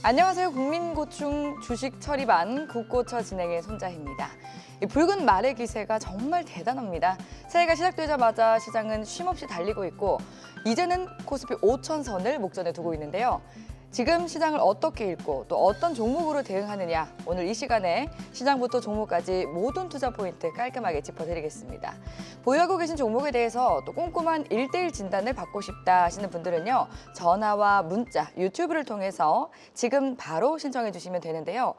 안녕하세요. 국민고충 주식 처리반 국고처 진행의 손자희입니다. 이 붉은 말의 기세가 정말 대단합니다. 새해가 시작되자마자 시장은 쉼없이 달리고 있고 이제는 코스피 5,000선을 목전에 두고 있는데요. 지금 시장을 어떻게 읽고 또 어떤 종목으로 대응하느냐, 오늘 이 시간에 시장부터 종목까지 모든 투자 포인트 깔끔하게 짚어드리겠습니다. 보유하고 계신 종목에 대해서 또 꼼꼼한 1:1 진단을 받고 싶다 하시는 분들은요, 전화와 문자, 유튜브를 통해서 지금 바로 신청해 주시면 되는데요.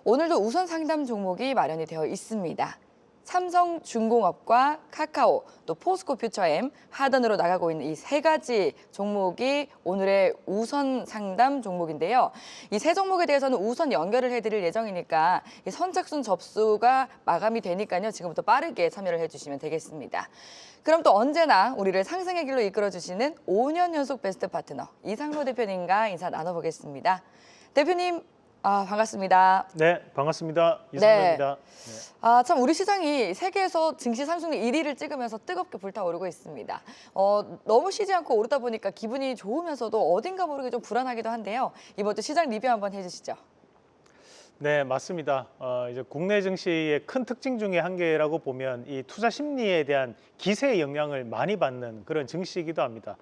오늘도 우선 상담 종목이 마련이 되어 있습니다. 삼성중공업과 카카오, 또 포스코퓨처엠, 하단으로 나가고 있는 이 세 가지 종목이 오늘의 우선 상담 종목인데요. 이 세 종목에 대해서는 우선 연결을 해드릴 예정이니까 이 선착순 접수가 마감이 되니까요. 지금부터 빠르게 참여를 해주시면 되겠습니다. 그럼 또 언제나 우리를 상승의 길로 이끌어주시는 5년 연속 베스트 파트너 이상로 대표님과 인사 나눠보겠습니다. 대표님, 반갑습니다. 네, 반갑습니다. 이상로입니다. 네. 참 우리 시장이 세계에서 증시 상승률 1위를 찍으면서 뜨겁게 불타오르고 있습니다. 너무 쉬지 않고 오르다 보니까 기분이 좋으면서도 어딘가 모르게 좀 불안하기도 한데요. 이번 주 시장 리뷰 한번 해주시죠. 네, 맞습니다. 이제 국내 증시의 큰 특징 중에 한 개라고 보면 이 투자 심리에 대한 기세의 영향을 많이 받는 그런 증시이기도 합니다.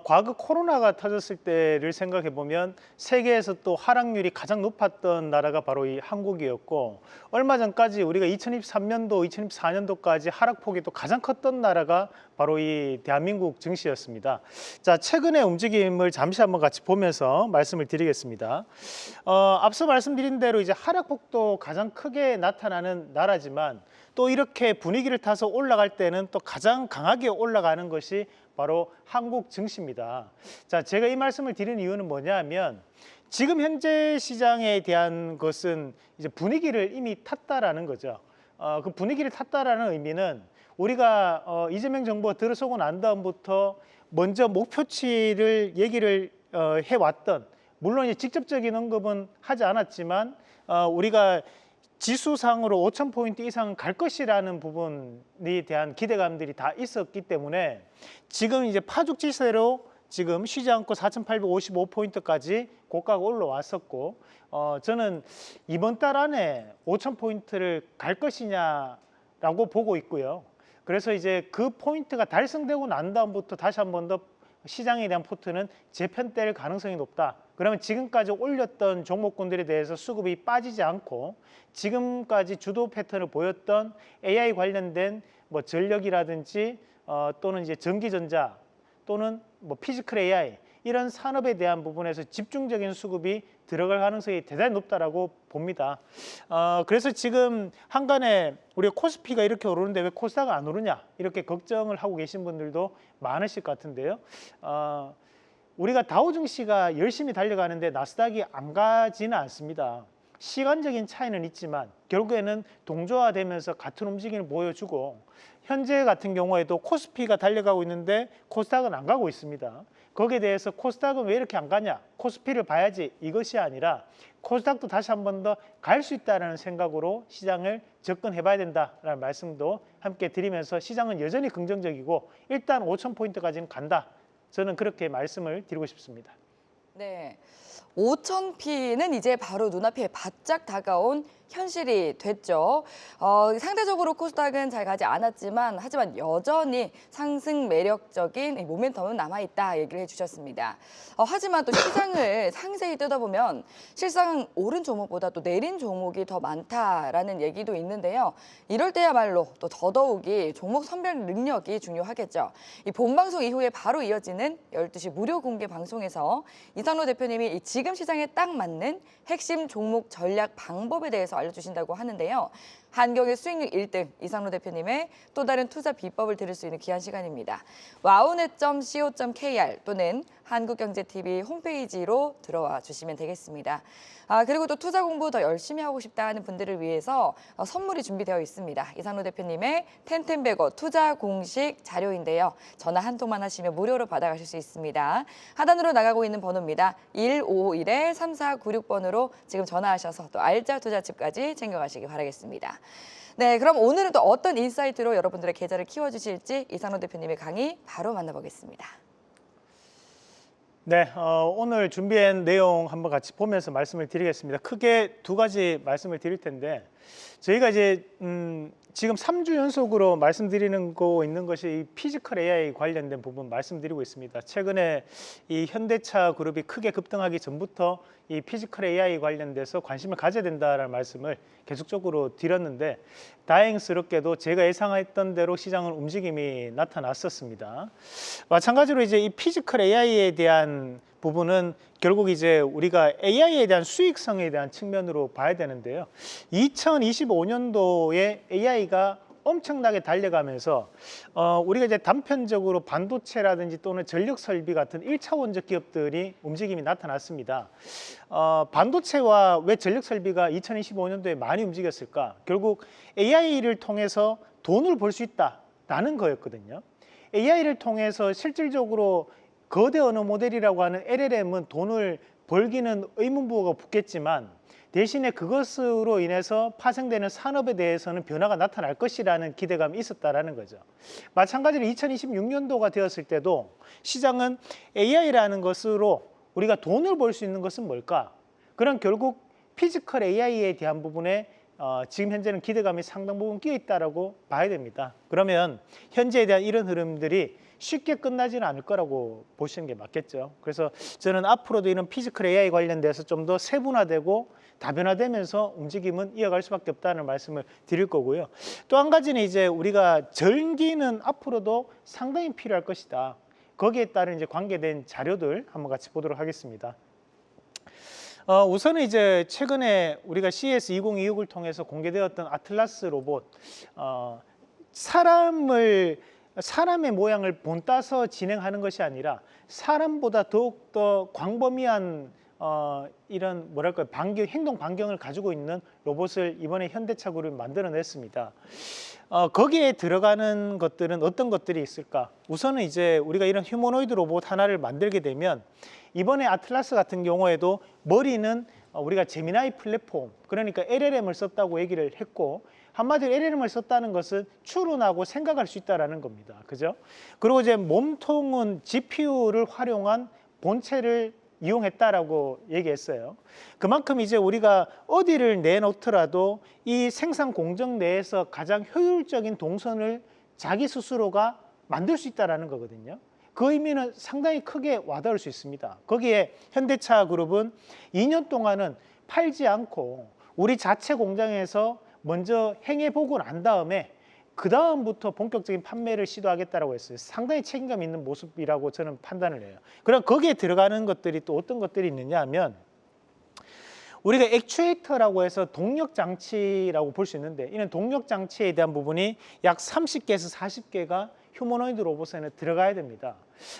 과거 코로나가 터졌을 때를 생각해 보면 세계에서 또 하락률이 가장 높았던 나라가 바로 이 한국이었고, 얼마 전까지 우리가 2023년도, 2024년도까지 하락폭이 또 가장 컸던 나라가 바로 이 대한민국 증시였습니다. 자, 최근의 움직임을 잠시 한번 같이 보면서 말씀을 드리겠습니다. 앞서 말씀드린 대로 이제 하락폭도 가장 크게 나타나는 나라지만 또 이렇게 분위기를 타서 올라갈 때는 또 가장 강하게 올라가는 것이 바로 한국 증시입니다. 자, 제가 이 말씀을 드리는 이유는 뭐냐면 지금 현재 시장에 대한 것은 이제 분위기를 이미 탔다라는 거죠. 그 분위기를 탔다라는 의미는 우리가 이재명 정부가 들어서고 난 다음부터 먼저 목표치를 얘기를 해왔던, 물론 이제 직접적인 언급은 하지 않았지만 우리가 지수상으로 5,000포인트 이상 갈 것이라는 부분에 대한 기대감들이 다 있었기 때문에 지금 이제 파죽지세로 지금 쉬지 않고 4,855포인트까지 고가가 올라왔었고, 저는 이번 달 안에 5,000포인트를 갈 것이냐라고 보고 있고요. 그래서 이제 그 포인트가 달성되고 난 다음부터 다시 한 번 더 시장에 대한 포트는 재편될 가능성이 높다. 그러면 지금까지 올렸던 종목군들에 대해서 수급이 빠지지 않고 지금까지 주도 패턴을 보였던 AI 관련된 뭐 전력이라든지 또는 이제 전기전자 또는 뭐 피지컬 AI 이런 산업에 대한 부분에서 집중적인 수급이 들어갈 가능성이 대단히 높다라고 봅니다. 그래서 지금 한간에 우리가 코스피가 이렇게 오르는데 왜 코스닥은 안 오르냐 이렇게 걱정을 하고 계신 분들도 많으실 것 같은데요. 우리가 다우 증시가 열심히 달려가는데 나스닥이 안 가지는 않습니다. 시간적인 차이는 있지만 결국에는 동조화되면서 같은 움직임을 보여주고, 현재 같은 경우에도 코스피가 달려가고 있는데 코스닥은 안 가고 있습니다. 거기에 대해서 코스닥은 왜 이렇게 안 가냐, 코스피를 봐야지, 이것이 아니라 코스닥도 다시 한 번 더 갈 수 있다는 생각으로 시장을 접근해 봐야 된다라는 말씀도 함께 드리면서 시장은 여전히 긍정적이고 일단 5,000포인트까지는 간다. 저는 그렇게 말씀을 드리고 싶습니다. 네, 5,000P는 이제 바로 눈앞에 바짝 다가온 현실이 됐죠. 상대적으로 코스닥은 잘 가지 않았지만 하지만 여전히 상승 매력적인 모멘텀은 남아있다 얘기를 해주셨습니다. 하지만 또 시장을 상세히 뜯어보면 실상 오른 종목보다 또 내린 종목이 더 많다라는 얘기도 있는데요. 이럴 때야말로 또 더더욱이 종목 선별 능력이 중요하겠죠. 이 본방송 이후에 바로 이어지는 12시 무료 공개 방송에서 이상로 대표님이 지금 시장에 딱 맞는 핵심 종목 전략 방법에 대해서 알려주신다고 하는데요. 한경의 수익률 1등 이상로 대표님의 또 다른 투자 비법을 들을 수 있는 귀한 시간입니다. 와우넷.co.kr 또는 한국경제TV 홈페이지로 들어와 주시면 되겠습니다. 그리고 또 투자 공부 더 열심히 하고 싶다 하는 분들을 위해서 선물이 준비되어 있습니다. 이상로 대표님의 텐텐베거 투자 공식 자료인데요. 전화 한 통만 하시면 무료로 받아가실 수 있습니다. 하단으로 나가고 있는 번호입니다. 1551-3496번으로 지금 전화하셔서 또 알짜 투자집까지 챙겨가시기 바라겠습니다. 네, 그럼 오늘은 또 어떤 인사이트로 여러분들의 계좌를 키워주실지 이상로 대표님의 강의 바로 만나보겠습니다. 네, 오늘 준비한 내용 한번 같이 보면서 말씀을 드리겠습니다. 크게 두 가지 말씀을 드릴 텐데 저희가 이제 지금 3주 연속으로 말씀드리는 거 있는 것이 이 피지컬 AI 관련된 부분 말씀드리고 있습니다. 최근에 이 현대차 그룹이 크게 급등하기 전부터 이 피지컬 AI 관련돼서 관심을 가져야 된다라는 말씀을 계속적으로 드렸는데 다행스럽게도 제가 예상했던 대로 시장은 움직임이 나타났었습니다. 마찬가지로 이제 이 피지컬 AI에 대한 부분은 결국 이제 우리가 AI에 대한 수익성에 대한 측면으로 봐야 되는데요. 2025년도에 AI가 엄청나게 달려가면서 우리가 이제 단편적으로 반도체라든지 또는 전력 설비 같은 1차원적 기업들이 움직임이 나타났습니다. 반도체와 왜 전력 설비가 2025년도에 많이 움직였을까? 결국 AI를 통해서 돈을 벌 수 있다라는 거였거든요. AI를 통해서 실질적으로 거대 언어 모델이라고 하는 LLM은 돈을 벌기는 의문부호가 붙겠지만 대신에 그것으로 인해서 파생되는 산업에 대해서는 변화가 나타날 것이라는 기대감이 있었다라는 거죠. 마찬가지로 2026년도가 되었을 때도 시장은 AI라는 것으로 우리가 돈을 벌 수 있는 것은 뭘까? 그런 결국 피지컬 AI에 대한 부분에 지금 현재는 기대감이 상당 부분 끼어 있다라고 봐야 됩니다. 그러면 현재에 대한 이런 흐름들이 쉽게 끝나지는 않을 거라고 보시는 게 맞겠죠. 그래서 저는 앞으로도 이런 피지컬 AI 관련돼서 좀 더 세분화되고 다변화되면서 움직임은 이어갈 수밖에 없다는 말씀을 드릴 거고요. 또 한 가지는 이제 우리가 전기는 앞으로도 상당히 필요할 것이다. 거기에 따른 이제 관계된 자료들 한번 같이 보도록 하겠습니다. 우선은 이제 최근에 우리가 CES 2026을 통해서 공개되었던 아틀라스 로봇, 사람의 모양을 본따서 진행하는 것이 아니라 사람보다 더욱더 광범위한 이런 뭐랄까요, 행동 반경을 가지고 있는 로봇을 이번에 현대차 그룹이 만들어냈습니다. 거기에 들어가는 것들은 어떤 것들이 있을까? 우선은 이제 우리가 이런 휴머노이드 로봇 하나를 만들게 되면 이번에 아틀라스 같은 경우에도 머리는 우리가 제미나이 플랫폼, 그러니까 LLM을 썼다고 얘기를 했고, 한마디로 LLM을 썼다는 것은 추론하고 생각할 수 있다는 겁니다. 그죠? 그리고 이제 몸통은 GPU를 활용한 본체를 이용했다라고 얘기했어요. 그만큼 이제 우리가 어디를 내놓더라도 이 생산 공정 내에서 가장 효율적인 동선을 자기 스스로가 만들 수 있다는 거거든요. 그 의미는 상당히 크게 와닿을 수 있습니다. 거기에 현대차 그룹은 2년 동안은 팔지 않고 우리 자체 공장에서 먼저 행해보고 난 다음에 그 다음부터 본격적인 판매를 시도하겠다고 했어요. 상당히 책임감 있는 모습이라고 저는 판단을 해요. 그럼 거기에 들어가는 것들이 또 어떤 것들이 있느냐 하면 우리가 액추에이터라고 해서 동력장치라고 볼 수 있는데 이런 동력장치에 대한 부분이 약 30개에서 40개가 휴머노이드 로봇에는 들어가야 됩니다.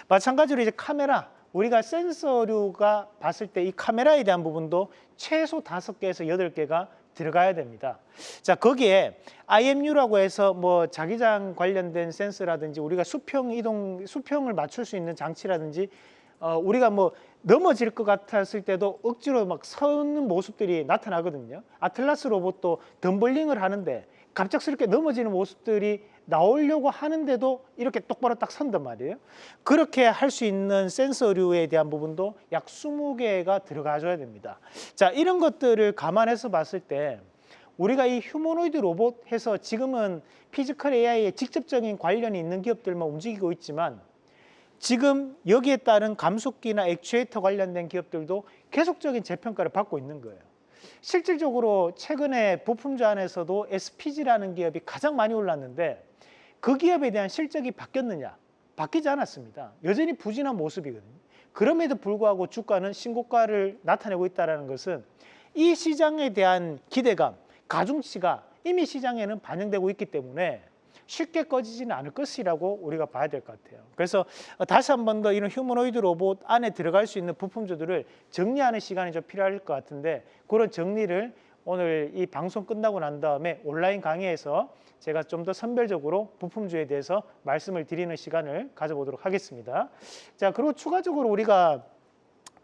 마찬가지로 이제 카메라, 우리가 센서류가 봤을 때 이 카메라에 대한 부분도 최소 5개에서 8개가 들어가야 됩니다. 자, 거기에 IMU라고 해서 뭐 자기장 관련된 센서라든지 우리가 수평을 맞출 수 있는 장치라든지 우리가 뭐 넘어질 것 같았을 때도 억지로 막 서는 모습들이 나타나거든요. 아틀라스 로봇도 덤블링을 하는데 갑작스럽게 넘어지는 모습들이 나오려고 하는데도 이렇게 똑바로 딱 선단 말이에요. 그렇게 할 수 있는 센서류에 대한 부분도 약 20개가 들어가줘야 됩니다. 자, 이런 것들을 감안해서 봤을 때 우리가 이 휴머노이드 로봇 해서 지금은 피지컬 AI에 직접적인 관련이 있는 기업들만 움직이고 있지만 지금 여기에 따른 감속기나 액추에이터 관련된 기업들도 계속적인 재평가를 받고 있는 거예요. 실질적으로 최근에 부품주 안에서도 SPG라는 기업이 가장 많이 올랐는데 그 기업에 대한 실적이 바뀌었느냐? 바뀌지 않았습니다. 여전히 부진한 모습이거든요. 그럼에도 불구하고 주가는 신고가를 나타내고 있다는 것은 이 시장에 대한 기대감, 가중치가 이미 시장에는 반영되고 있기 때문에 쉽게 꺼지지는 않을 것이라고 우리가 봐야 될 것 같아요. 그래서 다시 한 번 더 이런 휴머노이드 로봇 안에 들어갈 수 있는 부품주들을 정리하는 시간이 좀 필요할 것 같은데 그런 정리를 오늘 이 방송 끝나고 난 다음에 온라인 강의에서 제가 좀 더 선별적으로 부품주에 대해서 말씀을 드리는 시간을 가져보도록 하겠습니다. 자, 그리고 추가적으로 우리가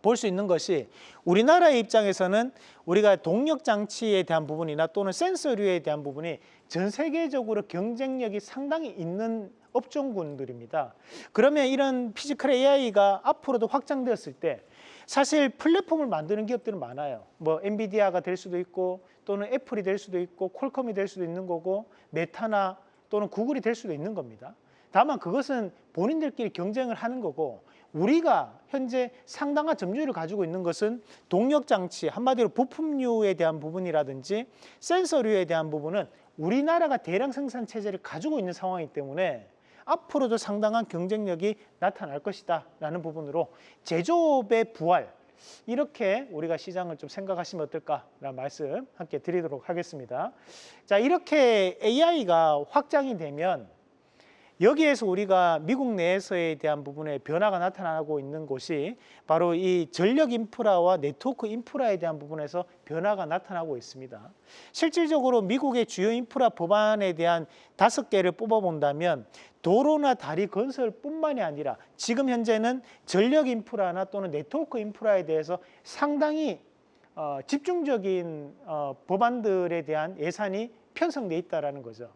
볼 수 있는 것이 우리나라의 입장에서는 우리가 동력 장치에 대한 부분이나 또는 센서류에 대한 부분이 전 세계적으로 경쟁력이 상당히 있는 업종군들입니다. 그러면 이런 피지컬 AI가 앞으로도 확장되었을 때 사실 플랫폼을 만드는 기업들은 많아요. 뭐 엔비디아가 될 수도 있고 또는 애플이 될 수도 있고 퀄컴이 될 수도 있는 거고 메타나 또는 구글이 될 수도 있는 겁니다. 다만 그것은 본인들끼리 경쟁을 하는 거고 우리가 현재 상당한 점유율을 가지고 있는 것은 동력장치, 한마디로 부품류에 대한 부분이라든지 센서류에 대한 부분은 우리나라가 대량 생산 체제를 가지고 있는 상황이기 때문에 앞으로도 상당한 경쟁력이 나타날 것이다 라는 부분으로 제조업의 부활, 이렇게 우리가 시장을 좀 생각하시면 어떨까라는 말씀 함께 드리도록 하겠습니다. 자, 이렇게 AI가 확장이 되면 여기에서 우리가 미국 내에서에 대한 부분에 변화가 나타나고 있는 곳이 바로 이 전력 인프라와 네트워크 인프라에 대한 부분에서 변화가 나타나고 있습니다. 실질적으로 미국의 주요 인프라 법안에 대한 5개를 뽑아본다면 도로나 다리 건설뿐만이 아니라 지금 현재는 전력 인프라나 또는 네트워크 인프라에 대해서 상당히 집중적인 법안들에 대한 예산이 편성돼 있다는 거죠.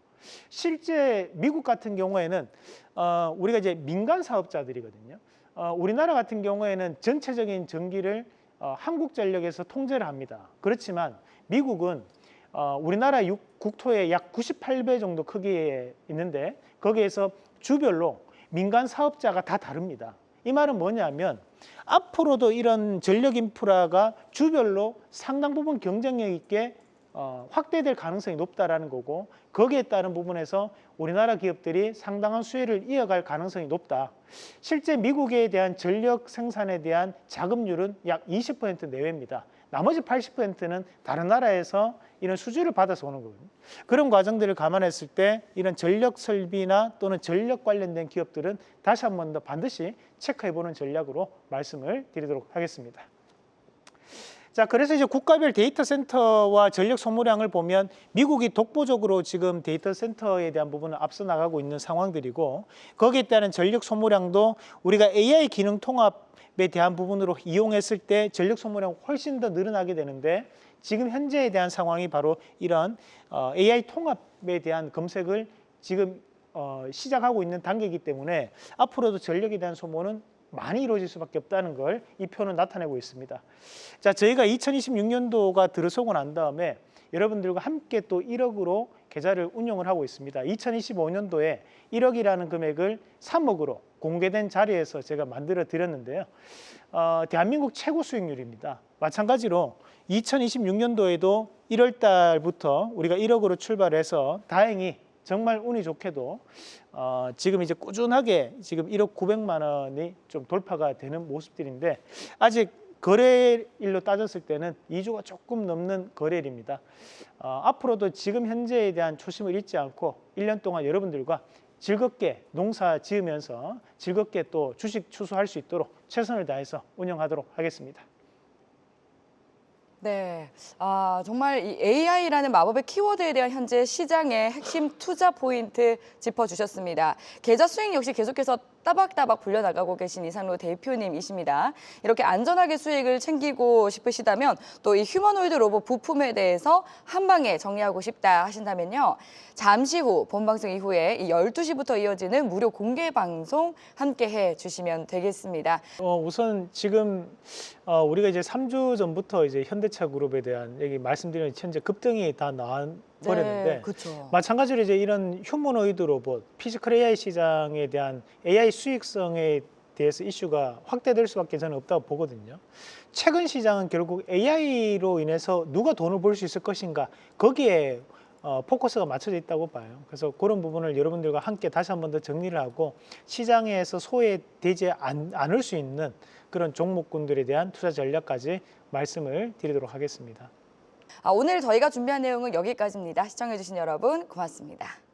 실제 미국 같은 경우에는 우리가 이제 민간 사업자들이거든요. 우리나라 같은 경우에는 전체적인 전기를 한국전력에서 통제를 합니다. 그렇지만 미국은 우리나라 국토의 약 98배 정도 크기에 있는데 거기에서 주별로 민간 사업자가 다 다릅니다. 이 말은 뭐냐면 앞으로도 이런 전력 인프라가 주별로 상당 부분 경쟁력 있게 확대될 가능성이 높다라는 거고 거기에 따른 부분에서 우리나라 기업들이 상당한 수혜를 이어갈 가능성이 높다. 실제 미국에 대한 전력 생산에 대한 자금률은 약 20% 내외입니다. 나머지 80%는 다른 나라에서 이런 수주를 받아서 오는 거거든요. 그런 과정들을 감안했을 때 이런 전력 설비나 또는 전력 관련된 기업들은 다시 한 번 더 반드시 체크해보는 전략으로 말씀을 드리도록 하겠습니다. 자, 그래서 이제 국가별 데이터 센터와 전력 소모량을 보면 미국이 독보적으로 지금 데이터 센터에 대한 부분을 앞서 나가고 있는 상황들이고 거기에 따른 전력 소모량도 우리가 AI 기능 통합에 대한 부분으로 이용했을 때 전력 소모량이 훨씬 더 늘어나게 되는데 지금 현재에 대한 상황이 바로 이런 AI 통합에 대한 검색을 지금 시작하고 있는 단계이기 때문에 앞으로도 전력에 대한 소모는 많이 이루어질 수밖에 없다는 걸 이 표는 나타내고 있습니다. 자, 저희가 2026년도가 들어서고 난 다음에 여러분들과 함께 또 1억으로 계좌를 운영을 하고 있습니다. 2025년도에 1억이라는 금액을 3억으로 공개된 자리에서 제가 만들어 드렸는데요. 대한민국 최고 수익률입니다. 마찬가지로 2026년도에도 1월 달부터 우리가 1억으로 출발해서 다행히 정말 운이 좋게도 지금 이제 꾸준하게 지금 1억 900만 원이 좀 돌파가 되는 모습들인데 아직 거래일로 따졌을 때는 2조가 조금 넘는 거래일입니다. 앞으로도 지금 현재에 대한 초심을 잃지 않고 1년 동안 여러분들과 즐겁게 농사 지으면서 즐겁게 또 주식 추수할 수 있도록 최선을 다해서 운영하도록 하겠습니다. 네, 정말 이 AI라는 마법의 키워드에 대한 현재 시장의 핵심 투자 포인트 짚어주셨습니다. 계좌 수익 역시 계속해서 따박따박 불려나가고 계신 이상로 대표님이십니다. 이렇게 안전하게 수익을 챙기고 싶으시다면 또 이 휴머노이드 로봇 부품에 대해서 한 방에 정리하고 싶다 하신다면요. 잠시 후 본방송 이후에 이 12시부터 이어지는 무료 공개 방송 함께 해주시면 되겠습니다. 우선 지금 우리가 이제 3주 전부터 이제 현대차 그룹에 대한 얘기 말씀드리는 현재 급등이 다 나와버렸는데 네, 그렇죠. 마찬가지로 이제 이런 휴머노이드 로봇, 피지컬 AI 시장에 대한 AI 수익성에 대해서 이슈가 확대될 수밖에 저는 없다고 보거든요. 최근 시장은 결국 AI로 인해서 누가 돈을 벌 수 있을 것인가 거기에 포커스가 맞춰져 있다고 봐요. 그래서 그런 부분을 여러분들과 함께 다시 한 번 더 정리를 하고 시장에서 소외되지 않을 수 있는 그런 종목군들에 대한 투자 전략까지 말씀을 드리도록 하겠습니다. 오늘 저희가 준비한 내용은 여기까지입니다. 시청해주신 여러분 고맙습니다.